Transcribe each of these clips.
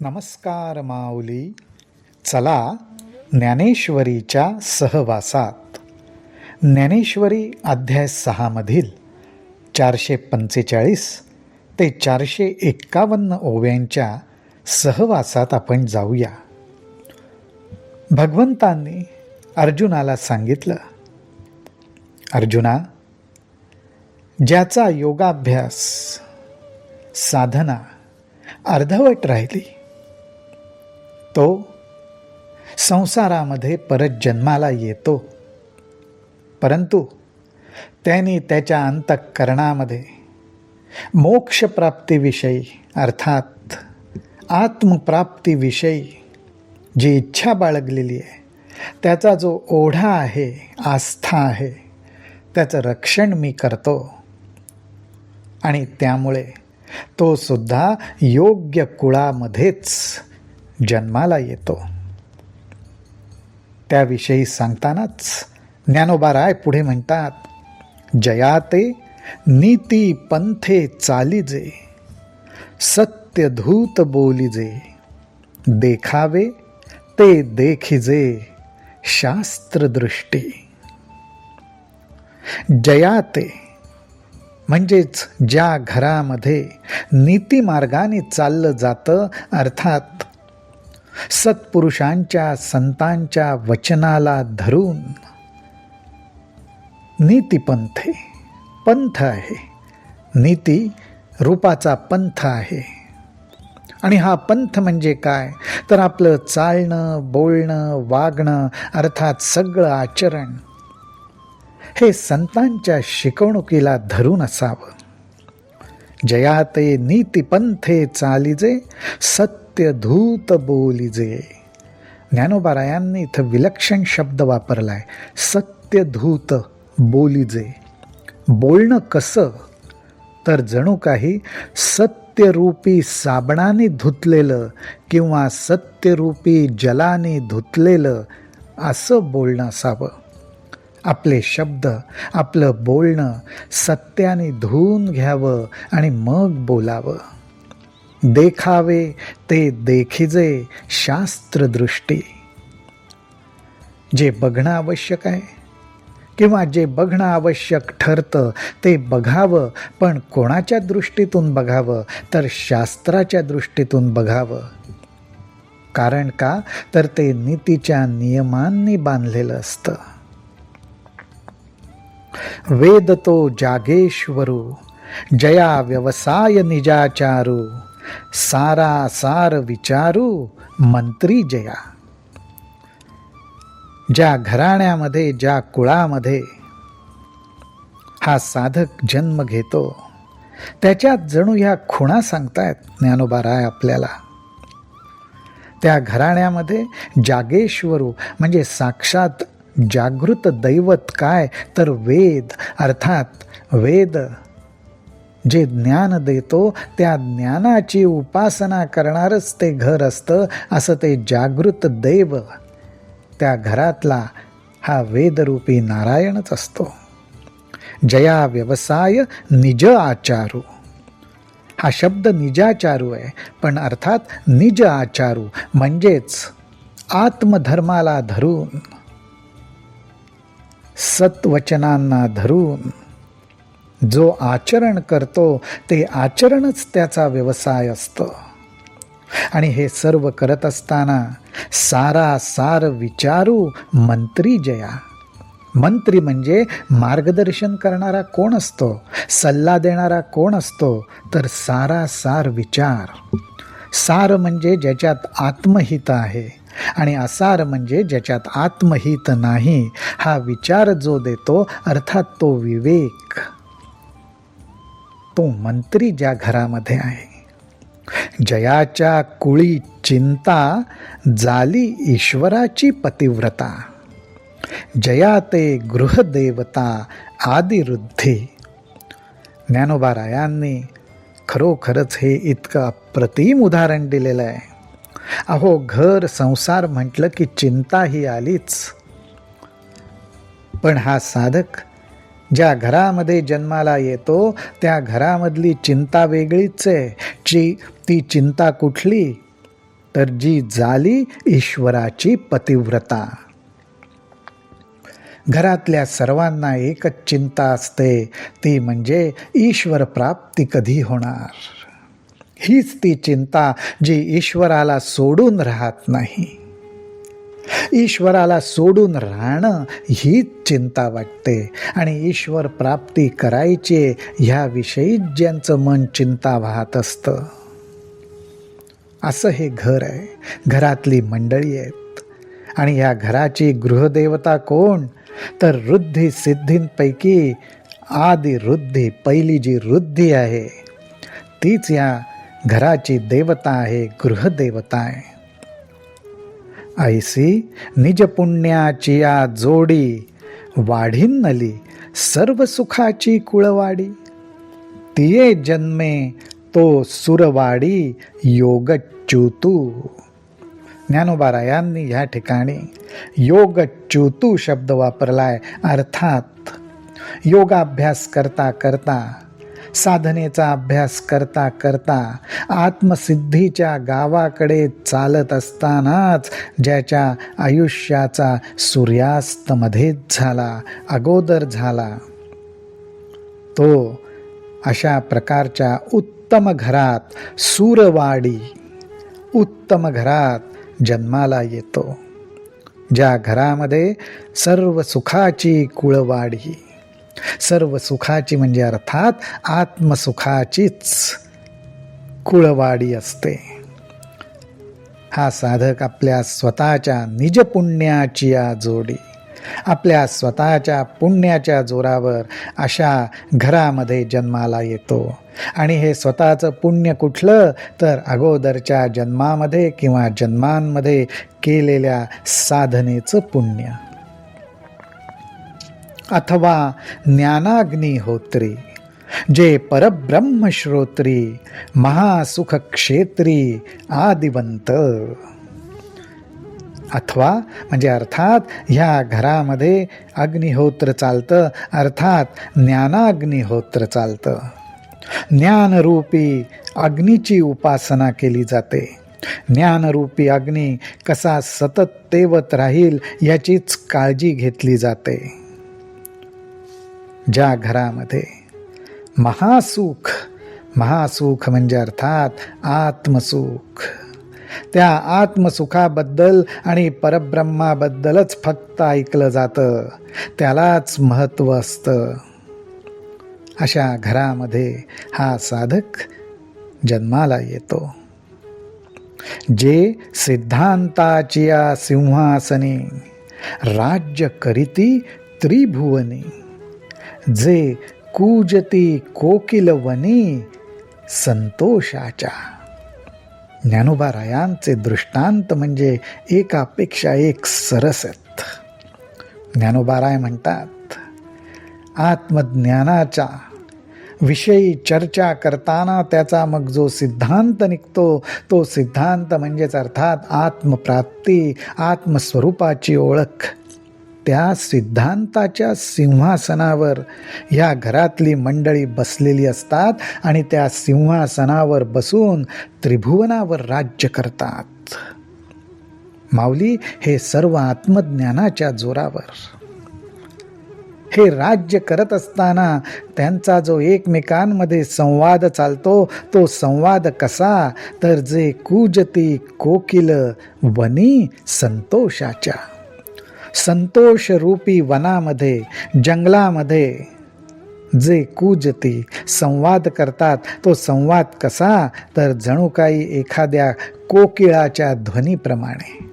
नमस्कार माऊली. चला ज्ञानेश्वरीच्या सहवासात. ज्ञानेश्वरी अध्याय 6 मधील 445 ते 451 ओव्यांच्या सहवासात आपण जाऊया. भगवंतांनी अर्जुनाला सांगितलं, अर्जुना, ज्याचा योगाभ्यास साधना अर्धवट राहिली तो संसारामध्ये परत जन्माला येतो, परंतु त्याने त्याच्या अंतःकरणामध्ये मोक्षप्राप्तीविषयी अर्थात आत्मप्राप्तीविषयी जी इच्छा बाळगलेली आहे, त्याचा जो ओढा आहे, आस्था आहे, त्याचं रक्षण मी करतो आणि त्यामुळे तो सुद्धा योग्य कुळामध्येच जन्माला येतो. त्याविषयी सांगतानाच ज्ञानोबाराय पुढे म्हणतात, जयाते नीती पंथे चालिजे, सत्यधूत बोलिजे, देखावे ते देखिजे शास्त्रदृष्टी. जयाते म्हणजेच ज्या घरामध्ये नीतिमार्गाने चाललं जातं, अर्थात सत्पुरुषांच्या संतांच्या वचनाला धरून नीतिपंथे, पंथ आहे, नीती रूपाचा पंथ आहे. आणि हा पंथ म्हणजे काय, तर आपलं चालणं, बोलणं, वागणं, अर्थात सगळं आचरण हे संतांच्या शिकवणुकीला धरून असावं. जयाते नीतिपंथे चालिजे, सत्यधूत बोलिजे. ज्ञानोबारायांनी इथं विलक्षण शब्द वापरलाय, सत्यधूत बोलिजे. बोलणं कसं, तर जणू काही सत्यरूपी साबणाने धुतलेलं किंवा सत्यरूपी जलाने धुतलेलं असं बोलणं असावं. आपले शब्द, आपलं बोलणं सत्याने धुवून घ्यावं आणि मग बोलावं. देखावे ते देखिजे शास्त्रदृष्टी. जे बघणं आवश्यक आहे किंवा जे बघणं आवश्यक ठरतं ते बघावं, पण कोणाच्या दृष्टीतून बघावं, तर शास्त्राच्या दृष्टीतून बघावं. कारण का, तर ते नीतीच्या नियमांनी बांधलेलं असतं. वेद तो जागेश्वरू, जया व्यवसाय निजाचारू, सारा सार विचारू, मंत्री जया. ज्या घराण्यामध्ये, ज्या कुळामध्ये हा साधक जन्म घेतो, त्याच्यात जणू ह्या खुणा सांगतायत ज्ञानोबाराय आपल्याला. त्या घराण्यामध्ये जागेश्वरू म्हणजे साक्षात जागृत दैवत काय, तर वेद, अर्थात वेद जे ज्ञान देतो त्या ज्ञानाची उपासना करणारच ते घर असतं, असं ते जागृत दैव, त्या घरातला हा वेदरूपी नारायणच असतो. जया व्यवसाय निज आचारू. हा शब्द निजाचारू आहे, पण अर्थात निज आचारू म्हणजेच आत्मधर्माला धरून, सत्वचनांना धरून जो आचरण करतो ते आचरणच त्याचा व्यवसाय असतं. आणि हे सर्व करत असताना सारा सार विचारू, मंत्री जया. मंत्री म्हणजे मार्गदर्शन करणारा कोण असतो, सल्ला देणारा कोण असतो, तर सारा सार विचार. सार म्हणजे ज्याच्यात आत्महित आहे आणि असार म्हणजे ज्याच्यात आत्महित नाही. हा विचार जो देतो, अर्थात तो विवेक, तो मंत्री ज्या घरामध्ये आहे. जयाच्या कुळी चिंता, झाली ईश्वराची पतिव्रता. जया ते गृहदेवता आदिरुद्धी. ज्ञानोबारायांनी खरोखरच हे इतकं अप्रतिम उदाहरण दिलेलं आहे. अहो, घर संसार म्हटलं की चिंता ही आलीच, पण हा साधक ज्या घरामध्ये जन्माला येतो त्या घरामधली चिंता वेगळीच आहे. ती चिंता कुठली, तर जी झाली ईश्वराची पतिव्रता. घरातल्या सर्वांना एकच चिंता असते, ती म्हणजे ईश्वर प्राप्ती कधी होणार. हीच ती चिंता जी ईश्वराला सोडून राहत नाही. ईश्वराला सोडून राहणं हीच चिंता वाटते. आणि ईश्वर प्राप्ती करायची ह्याविषयी ज्यांचं मन चिंता वाहत असतं. असं हे घर आहे, घरातली मंडळी आहेत. आणि ह्या घराची गृहदेवता कोण? तर ऋद्धी सिद्धींपैकी आदि ऋद्धी, पहिली जी ऋद्धी आहे तीच या घराची देवता आहे, गृहदेवता आहे. ऐसी निज पुण्याची या जोडी, वाढीनली सर्व सुखाची कुळवाडी. तिये जन्मे तो सुरवाडी, योगच्युतू. ज्ञानोबारायांनी ह्या ठिकाणी योगच्युतू शब्द वापरलाय. अर्थात योगाभ्यास करता करता, साधनेचा अभ्यास करता करता, आत्मसिद्धीच्या गावाकडे चालत असतानाच ज्याच्या आयुष्याचा सूर्यास्त मध्येच झाला, अगोदर झाला, तो अशा प्रकारच्या उत्तम घरात, सूरवाडी उत्तम घरात जन्माला येतो. ज्या घरामध्ये सर्व सुखाची कुळवाडी, सर्व सुखाची म्हणजे अर्थात आत्मसुखाचीच कुळवाडी असते. हा साधक आपल्या स्वतःच्या निजपुण्याची या जोडी, आपल्या स्वतःच्या पुण्याच्या जोरावर अशा घरामध्ये जन्माला येतो. आणि हे स्वतःचं पुण्य कुठलं? तर अगोदरच्या जन्मामध्ये किंवा जन्मांमध्ये केलेल्या साधनेचं पुण्य. अथवा ज्ञानाग्निहोत्री, जे परब्रह्म श्रोत्री, महासुख क्षेत्री आदिवंत. अथवा म्हणजे अर्थात ह्या घरामध्ये अग्निहोत्र चालतं, अर्थात ज्ञानाग्निहोत्र चालतं. ज्ञानरूपी अग्नीची उपासना केली जाते. ज्ञानरूपी अग्नी कसा सतत तेवत राहील याचीच काळजी घेतली जाते. ज्या घरामध्ये महासुख, महासुख म्हणजे अर्थात आत्मसुख, त्या आत्मसुखाबद्दल आणि परब्रह्माबद्दलच फक्त ऐकलं जातं, त्यालाच महत्त्व असतं. अशा घरामध्ये हा साधक जन्माला येतो. जे सिद्धांताची या सिंहासनी, राज्य करीती त्रिभुवनी. जे कूजती कोकिलवनी, संतोषाच्या. ज्ञानोबारायांचे दृष्टांत म्हणजे एकापेक्षा एक सरस आहेत. ज्ञानोबाराय म्हणतात, आत्मज्ञानाच्या विषयी चर्चा करताना त्याचा मग जो सिद्धांत निघतो, तो सिद्धांत म्हणजेच अर्थात आत्मप्राप्ती, आत्मस्वरूपाची ओळख. त्या सिद्धांताच्या सिंहासनावर ह्या घरातली मंडळी बसलेली असतात आणि त्या सिंहासनावर बसून त्रिभुवनावर राज्य करतात. माऊली हे सर्व आत्मज्ञानाच्या जोरावर हे राज्य करत असताना त्यांचा जो एकमेकांमध्ये संवाद चालतो, तो संवाद कसा? तर जे कूजती कोकिल वनी, संतोषाच्या. संतोषरूपी वनामध्ये, जंगलामध्ये जे कूजती संवाद करतात, तो संवाद कसा? तर जणू काही एखाद्या कोकिळाच्या ध्वनीप्रमाणे.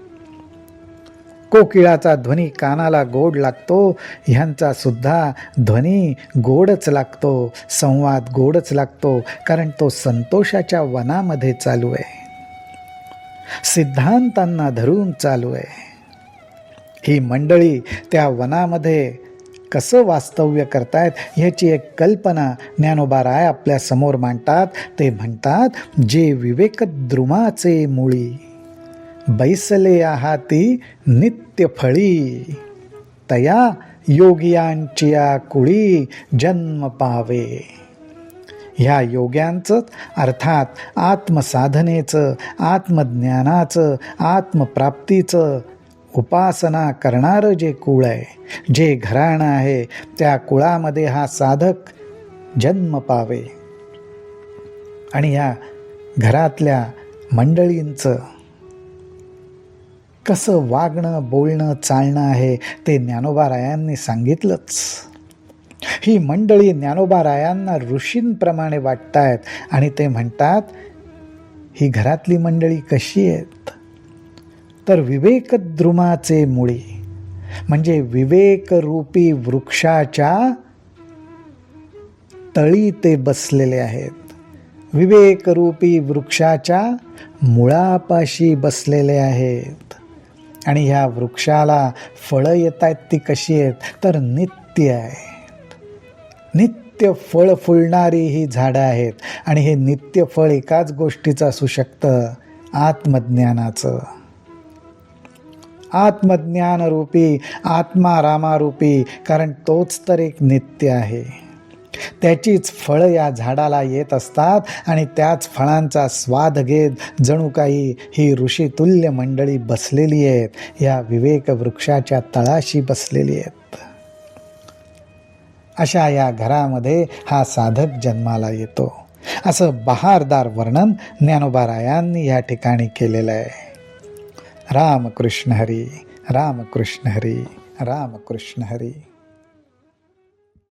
कोकिळाचा ध्वनी कानाला गोड लागतो, ह्यांचा सुद्धा ध्वनी गोडच लागतो, संवाद गोडच लागतो, कारण तो संतोषाच्या वनामध्ये चालू आहे, सिद्धांतांना धरून चालू आहे. ही मंडळी त्या वनामध्ये कसं वास्तव्य करतायत ह्याची एक कल्पना ज्ञानोबाराय आपल्या समोर मांडतात. ते म्हणतात, जे विवेकद्रुमाचे मुळी, बैसले आहाती नित्य फळी, तया योगियांची या कुळी जन्म पावे. ह्या योग्यांचं अर्थात आत्मसाधनेचं, आत्मज्ञानाचं, आत्मप्राप्तीचं उपासना करणारं जे कुळ आहे, जे घराणं आहे, त्या कुळामध्ये हा साधक जन्म पावे आणि या घरातल्या मंडळींचं कसं वागणं, बोलणं, चालणं आहे ते ज्ञानोबारायांनी सांगितलंच. ही मंडळी ज्ञानोबारायांना ऋषींप्रमाणे वाटतायत आणि ते म्हणतात, ही घरातली मंडळी कशी आहेत तर विवेकद्रुमाचे मुळी, म्हणजे विवेकरूपी वृक्षाच्या तळी ते बसलेले आहेत, विवेकरूपी वृक्षाच्या मुळापाशी बसलेले आहेत. आणि ह्या वृक्षाला फळं येत आहेत ती कशी आहेत तर नित्य आहेत. नित्य फळ फुलणारी ही झाडं आहेत आणि हे नित्य फळ एकाच गोष्टीचं असू शकतं, आत्मज्ञानाचं. आत्मज्ञानरूपी, आत्मारामारूपी, कारण तोच तर एक नित्य आहे. त्याचीच फळं या झाडाला येत असतात आणि त्याच फळांचा स्वाद घेत जणू काही ही ऋषितुल्य मंडळी बसलेली आहेत, या विवेक वृक्षाच्या तळाशी बसलेली आहेत. अशा या घरामध्ये हा साधक जन्माला येतो, असं बहारदार वर्णन ज्ञानोबारायांनी या ठिकाणी केलेलं आहे. रामकृष्ण हरी, रामकृष्ण हरी, रामकृष्ण हरी.